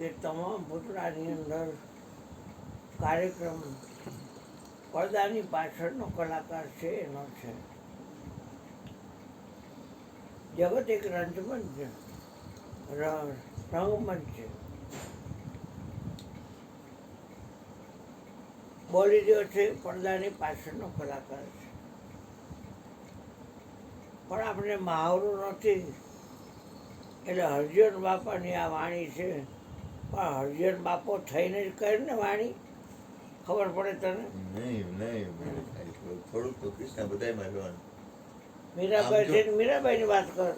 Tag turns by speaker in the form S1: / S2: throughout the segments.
S1: કે તમામ પૂતળાની અંદર કાર્યક્રમ પડદાની પાછળનો કલાકાર છે એનો છે. જગત એક રંગમંચ છે, રંગમંચ છે. બોલી રહ્યો છે પડદાની પાછળનો કલાકાર છે. પણ આપણે મહાવરો નથી એટલે હરજન બાપાની આ વાણી છે. પણ હરજન બાપો થઈને જ કહે ને વાણી, ખબર પડે તને?
S2: થોડુંક તો કૃષ્ણ બધાયમાં રહેવાનું.
S1: મીરાબાઈ છે ને મીરાબાઈની વાત કર,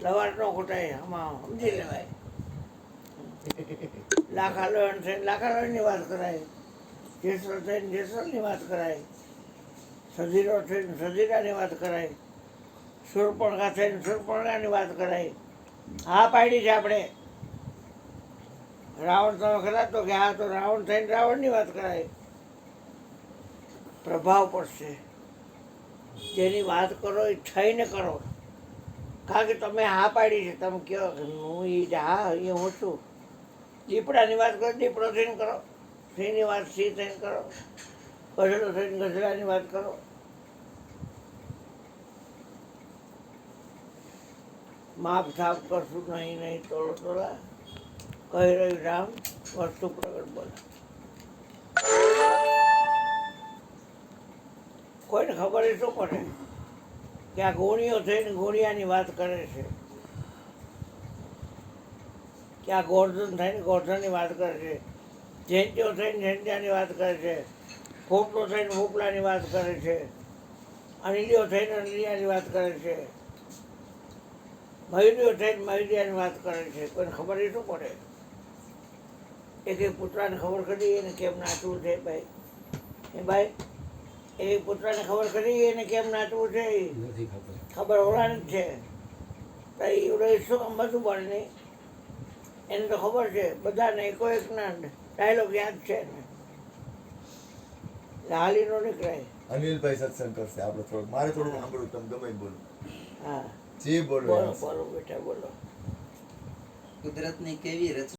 S1: લવાર નો ખોટાય, આમાં સમજી લેવાય. લાખાલોયણ થઈને લાખાલોયણની વાત કરાય, જેસર થઈને જેસરની વાત કરાય, સધીરો થઈને સધીરાની વાત કરાય, સુરપણખા થઈને સુરપણખાની વાત કરાય. હા પાડી છે આપણે. રાવણ તમે ખરા તો કે હા, તો રાવણ થઈને રાવણની વાત કરાય. પ્રભાવ પડશે. જેની વાત કરો એ થઈને કરો. કારણ કે તમે હા પાડી છે, તમે કહો હું એ હા એ હું છું. દીપડાની વાત કરો દીપડો થઈને કરો, સિંહની વાત સિંહ થઈને કરો, ગધેડો થઈને ગધેડાની વાત કરો. માપ થાપ કરશું નહીં નહીં તોડો તોડા, કહી રહ્યું રામ વસ્તુ પ્રગટ બોલા. કોઈને ખબર એ શું પડે કે આ ગોળીઓ થઈને ગોળિયાની વાત કરે છે, કે આ ગોર્ધન થઈને ગોર્ધનની વાત કરે છે, જયંતીઓ થઈને જયંતિયાની વાત કરે છે, પોપલો થઈને પોપલાની વાત કરે છે, અનિલિયો થઈને અનિલિયાની વાત કરે છે, મયુરીઓ થઈને મયુરિયાની વાત કરે છે. કોઈને ખબર એ શું પડે? એક પુતળાને ખબર કરી એને કેમ નાચવું છે ભાઈ? એ ભાઈ એ પુત્રને ખબર કરી એને કેમ નાચવું છે? ખબર હોવાની જ છે. તો એવડે શું આમ બધું બને નહીં? એને તો ખબર છે બધાને, એકો એકના ડાયલોગ યાદ છે ને, હાલી નો નીકળાય.
S2: અનિલભાઈ સત્સંગ કરશે આપણે થોડુંક, મારે થોડુંક સાંભળવું, તમે ગમે બોલો.
S1: હા
S2: જે બોલો
S1: બોલો બોલો બેટા બોલો.
S3: કુદરતની કેવી રચના